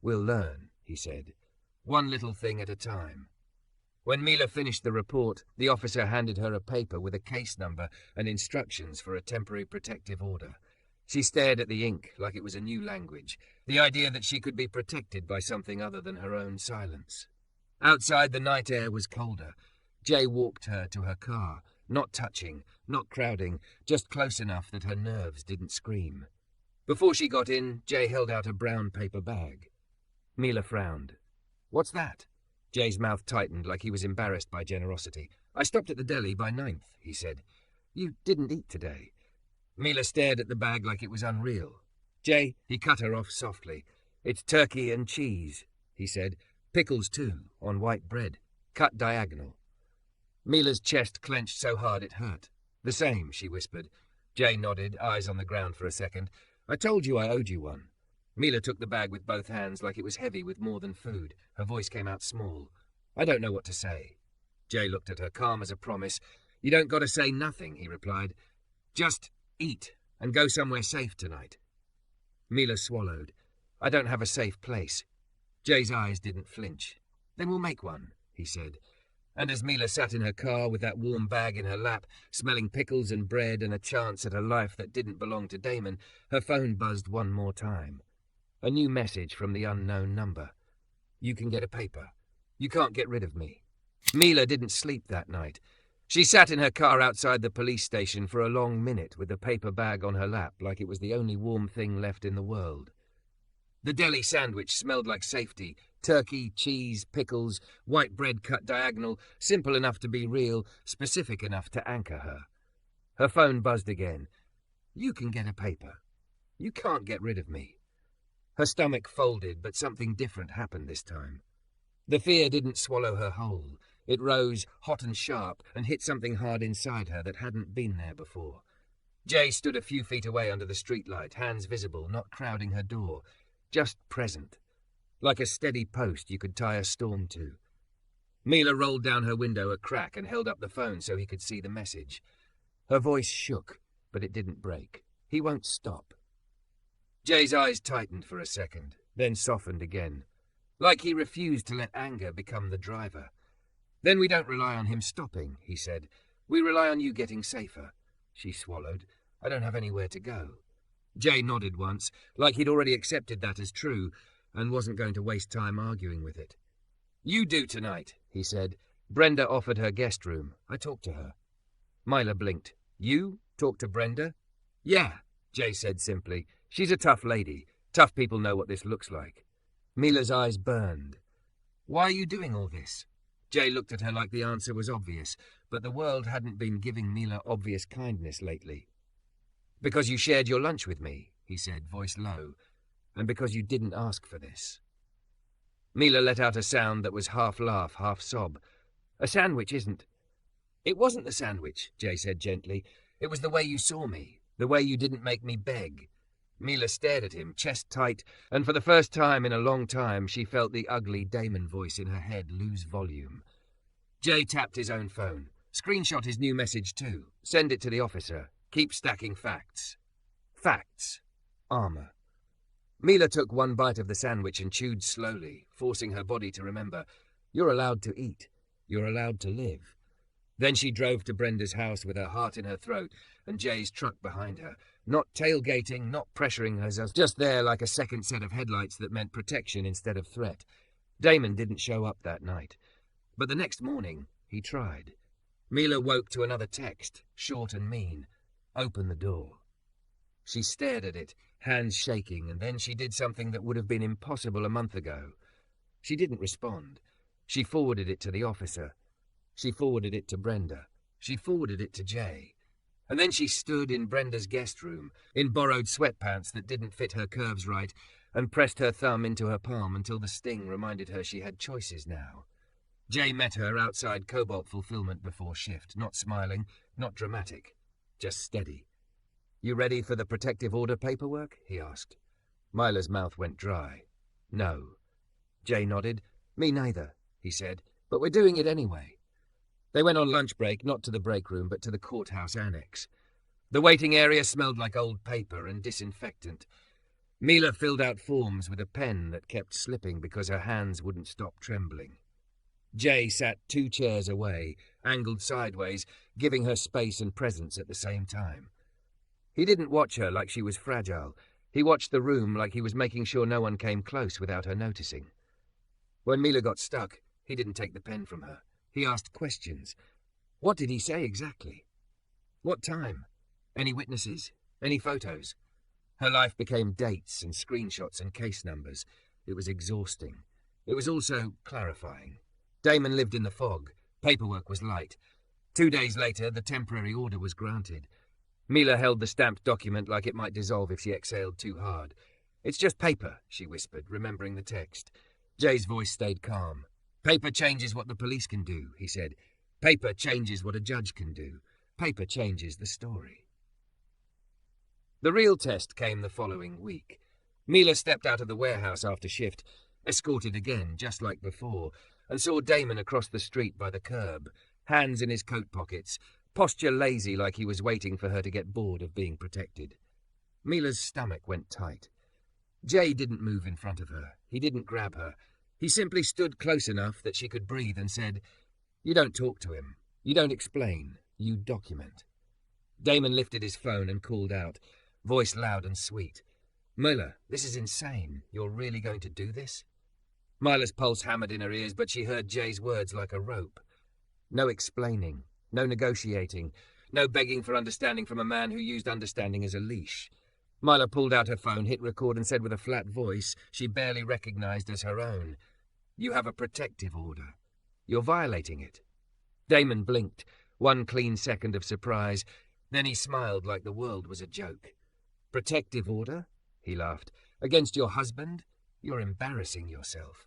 "We'll learn," he said. "One little thing at a time." When Mila finished the report, the officer handed her a paper with a case number and instructions for a temporary protective order. She stared at the ink like it was a new language, the idea that she could be protected by something other than her own silence. Outside, the night air was colder. Jay walked her to her car, not touching, not crowding, just close enough that her nerves didn't scream. Before she got in, Jay held out a brown paper bag. Mila frowned. "What's that?" Jay's mouth tightened like he was embarrassed by generosity. "I stopped at the deli by 9th, he said. "You didn't eat today." Mila stared at the bag like it was unreal. "Jay," he cut her off softly. "It's turkey and cheese," he said. "Pickles too, on white bread, cut diagonal." Mila's chest clenched so hard it hurt. "The same," she whispered. Jay nodded, eyes on the ground for a second. "I told you I owed you one." Mila took the bag with both hands like it was heavy with more than food. Her voice came out small. "I don't know what to say." Jay looked at her, calm as a promise. "You don't got to say nothing," he replied. "Just eat and go somewhere safe tonight." Mila swallowed. "I don't have a safe place." Jay's eyes didn't flinch. "Then we'll make one," he said. And as Mila sat in her car with that warm bag in her lap, smelling pickles and bread and a chance at a life that didn't belong to Damon, her phone buzzed one more time. A new message from the unknown number. "You can get a paper. You can't get rid of me." Mila didn't sleep that night. She sat in her car outside the police station for a long minute with the paper bag on her lap like it was the only warm thing left in the world. The deli sandwich smelled like safety. Turkey, cheese, pickles, white bread cut diagonal, simple enough to be real, specific enough to anchor her. Her phone buzzed again. "You can get a paper. You can't get rid of me." Her stomach folded, but something different happened this time. The fear didn't swallow her whole. It rose, hot and sharp, and hit something hard inside her that hadn't been there before. Jay stood a few feet away under the streetlight, hands visible, not crowding her door, just present. Like a steady post you could tie a storm to. Mila rolled down her window a crack and held up the phone so he could see the message. Her voice shook, but it didn't break. "He won't stop." Jay's eyes tightened for a second, then softened again. Like he refused to let anger become the driver. "Then we don't rely on him stopping," he said. "We rely on you getting safer." She swallowed. "I don't have anywhere to go." Jay nodded once, like he'd already accepted that as true, and wasn't going to waste time arguing with it. "You do tonight," he said. "Brenda offered her guest room. I talked to her." Mila blinked. "You talked to Brenda?" "Yeah," Jay said simply. "She's a tough lady. Tough people know what this looks like." Mila's eyes burned. "Why are you doing all this?" Jay looked at her like the answer was obvious, but the world hadn't been giving Mila obvious kindness lately. "Because you shared your lunch with me," he said, voice low, "and because you didn't ask for this." Mila let out a sound that was half laugh, half sob. "A sandwich isn't—" "It wasn't the sandwich," Jay said gently. "It was the way you saw me, the way you didn't make me beg." Mila stared at him, chest tight, and for the first time in a long time she felt the ugly Damon voice in her head lose volume. Jay tapped his own phone. "Screenshot his new message too. Send it to the officer. Keep stacking facts." Facts. Armor. Mila took one bite of the sandwich and chewed slowly, forcing her body to remember. You're allowed to eat. You're allowed to live. Then she drove to Brenda's house with her heart in her throat and Jay's truck behind her. Not tailgating, not pressuring herself, just there like a second set of headlights that meant protection instead of threat. Damon didn't show up that night. But the next morning, he tried. Mila woke to another text, short and mean. "Open the door." She stared at it, hands shaking, and then she did something that would have been impossible a month ago. She didn't respond. She forwarded it to the officer. She forwarded it to Brenda. She forwarded it to Jay. And then she stood in Brenda's guest room, in borrowed sweatpants that didn't fit her curves right, and pressed her thumb into her palm until the sting reminded her she had choices now. Jay met her outside Cobalt Fulfillment before shift, not smiling, not dramatic, just steady. "You ready for the protective order paperwork?" he asked. Mila's mouth went dry. "No." Jay nodded. "Me neither," he said, "but we're doing it anyway." They went on lunch break, not to the break room, but to the courthouse annex. The waiting area smelled like old paper and disinfectant. Mila filled out forms with a pen that kept slipping because her hands wouldn't stop trembling. Jay sat 2 chairs away, angled sideways, giving her space and presence at the same time. He didn't watch her like she was fragile. He watched the room like he was making sure no one came close without her noticing. When Mila got stuck, he didn't take the pen from her. He asked questions. What did he say exactly? What time? Any witnesses? Any photos? Her life became dates and screenshots and case numbers. It was exhausting. It was also clarifying. Damon lived in the fog. Paperwork was light. 2 days later, the temporary order was granted. Mila held the stamped document like it might dissolve if she exhaled too hard. "It's just paper," she whispered, remembering the text. Jay's voice stayed calm. "Paper changes what the police can do," he said. "Paper changes what a judge can do. Paper changes the story." The real test came the following week. Mila stepped out of the warehouse after shift, escorted again, just like before, and saw Damon across the street by the curb, hands in his coat pockets, posture lazy like he was waiting for her to get bored of being protected. Mila's stomach went tight. Jay didn't move in front of her. He didn't grab her. He simply stood close enough that she could breathe and said, "You don't talk to him. You don't explain. You document." Damon lifted his phone and called out, voice loud and sweet. "Mila, this is insane. You're really going to do this?" Mila's pulse hammered in her ears, but she heard Jay's words like a rope. No explaining, no negotiating, no begging for understanding from a man who used understanding as a leash. Mila pulled out her phone, hit record, and said with a flat voice she barely recognized as her own, "You have a protective order. You're violating it." Damon blinked, 1 clean second of surprise. Then he smiled like the world was a joke. "Protective order?" he laughed. "Against your husband? You're embarrassing yourself."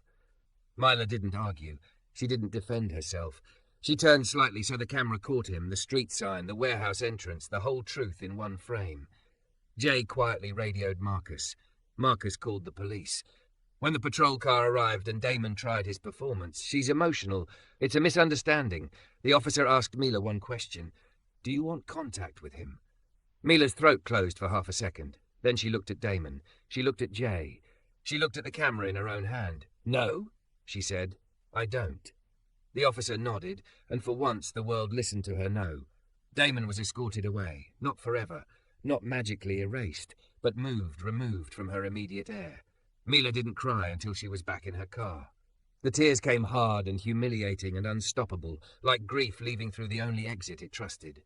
Mila didn't argue. She didn't defend herself. She turned slightly so the camera caught him, the street sign, the warehouse entrance, the whole truth in one frame. Jay quietly radioed Marcus. Marcus called the police. When the patrol car arrived and Damon tried his performance, "She's emotional. It's a misunderstanding." The officer asked Mila 1 question. "Do you want contact with him?" Mila's throat closed for half a second. Then she looked at Damon. She looked at Jay. She looked at the camera in her own hand. "No," she said. "I don't." The officer nodded, and for once the world listened to her no. Damon was escorted away, not forever, not magically erased, but removed from her immediate air. Mila didn't cry until she was back in her car. The tears came hard and humiliating and unstoppable, like grief leaving through the only exit it trusted.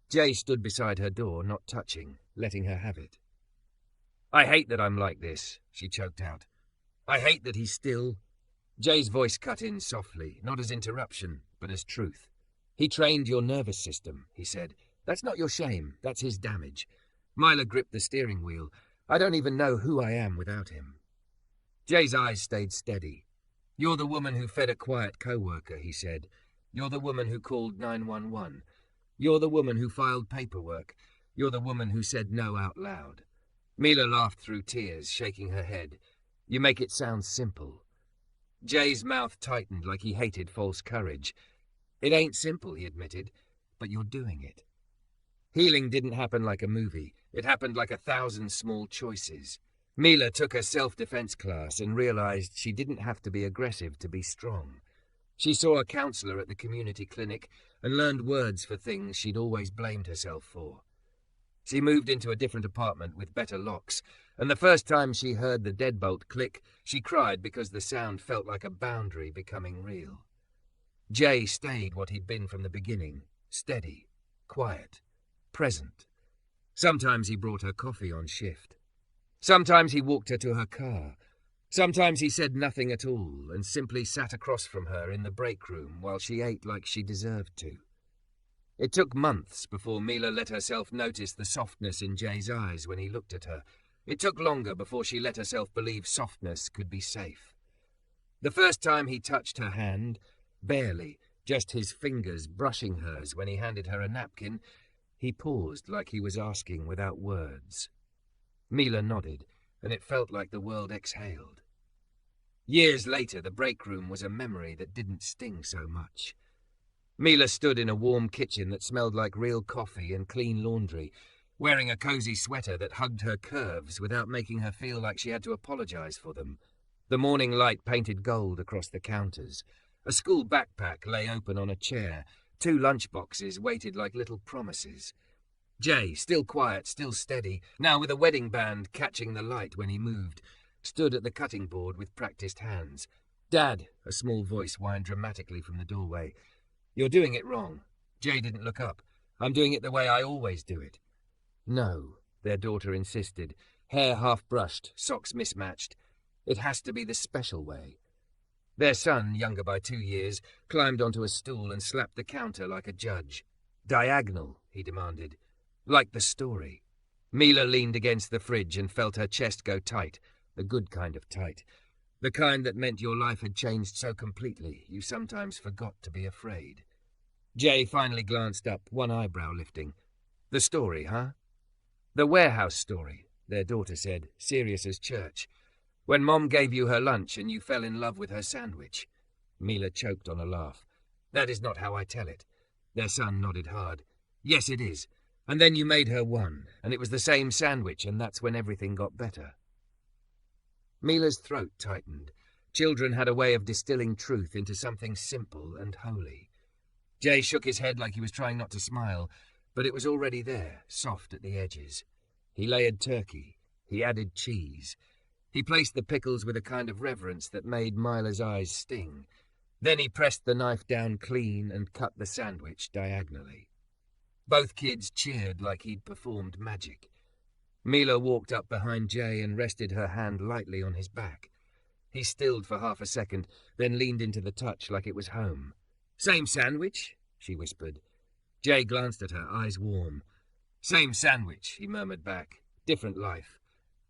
Jay stood beside her door, not touching, letting her have it. "I hate that I'm like this," she choked out. "I hate that he's still—" Jay's voice cut in softly, not as interruption, but as truth. "He trained your nervous system," he said. "That's not your shame, that's his damage." Mila gripped the steering wheel. "I don't even know who I am without him." Jay's eyes stayed steady. "You're the woman who fed a quiet coworker," he said. "You're the woman who called 911. You're the woman who filed paperwork. You're the woman who said no out loud." Mila laughed through tears, shaking her head. "You make it sound simple." Jay's mouth tightened like he hated false courage. "It ain't simple," he admitted, "but you're doing it." Healing didn't happen like a movie. It happened like 1,000 small choices. Mila took her self-defense class and realized she didn't have to be aggressive to be strong. She saw a counselor at the community clinic and learned words for things she'd always blamed herself for. She moved into a different apartment with better locks, and the first time she heard the deadbolt click, she cried because the sound felt like a boundary becoming real. Jay stayed what he'd been from the beginning, steady, quiet, present. Sometimes he brought her coffee on shift. Sometimes he walked her to her car. Sometimes he said nothing at all and simply sat across from her in the break room while she ate like she deserved to. It took months before Mila let herself notice the softness in Jay's eyes when he looked at her. It took longer before she let herself believe softness could be safe. The first time he touched her hand, barely, just his fingers brushing hers when he handed her a napkin, he paused like he was asking without words. Mila nodded, and it felt like the world exhaled. Years later, the break room was a memory that didn't sting so much. Mila stood in a warm kitchen that smelled like real coffee and clean laundry, wearing a cozy sweater that hugged her curves without making her feel like she had to apologize for them. The morning light painted gold across the counters. A school backpack lay open on a chair. 2 lunchboxes waited like little promises. Jay, still quiet, still steady, now with a wedding band catching the light when he moved, stood at the cutting board with practiced hands. "Dad," a small voice whined dramatically from the doorway. "You're doing it wrong." Jay didn't look up. "I'm doing it the way I always do it." "No," their daughter insisted, hair half-brushed, socks mismatched. "It has to be the special way." Their son, younger by 2 years, climbed onto a stool and slapped the counter like a judge. "Diagonal," he demanded. "Like the story." Mila leaned against the fridge and felt her chest go tight, the good kind of tight. The kind that meant your life had changed so completely you sometimes forgot to be afraid. Jay finally glanced up, one eyebrow lifting. "The story, huh?" "The warehouse story," their daughter said, serious as church. "When Mom gave you her lunch and you fell in love with her sandwich." Mila choked on a laugh. "That is not how I tell it." Their son nodded hard. "Yes, it is. And then you made her one, and it was the same sandwich, and that's when everything got better." Mila's throat tightened. Children had a way of distilling truth into something simple and holy. Jay shook his head like he was trying not to smile, but it was already there, soft at the edges. He layered turkey. He added cheese. He placed the pickles with a kind of reverence that made Mila's eyes sting. Then he pressed the knife down clean and cut the sandwich diagonally. Both kids cheered like he'd performed magic. Mila walked up behind Jay and rested her hand lightly on his back. He stilled for half a second, then leaned into the touch like it was home. "Same sandwich?" she whispered. Jay glanced at her, eyes warm. "Same sandwich," he murmured back. "Different life."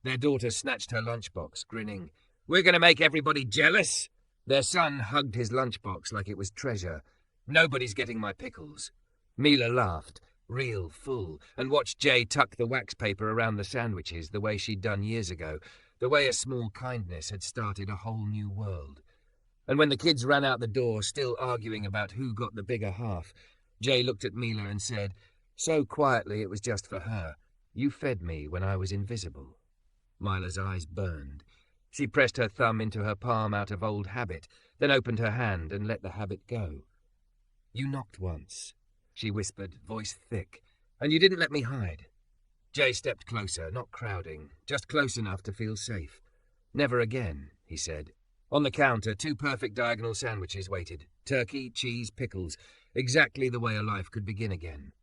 Their daughter snatched her lunchbox, grinning. "We're going to make everybody jealous?" Their son hugged his lunchbox like it was treasure. "Nobody's getting my pickles." Mila laughed, real full, and watched Jay tuck the wax paper around the sandwiches the way she'd done years ago, the way a small kindness had started a whole new world. And when the kids ran out the door, still arguing about who got the bigger half, Jay looked at Mila and said, so quietly it was just for her, "You fed me when I was invisible." Mila's eyes burned. She pressed her thumb into her palm out of old habit, then opened her hand and let the habit go. "You knocked once," she whispered, voice thick, "and you didn't let me hide." Jay stepped closer, not crowding, just close enough to feel safe. "Never again," he said. On the counter, 2 perfect diagonal sandwiches waited. Turkey, cheese, pickles. Exactly the way a life could begin again.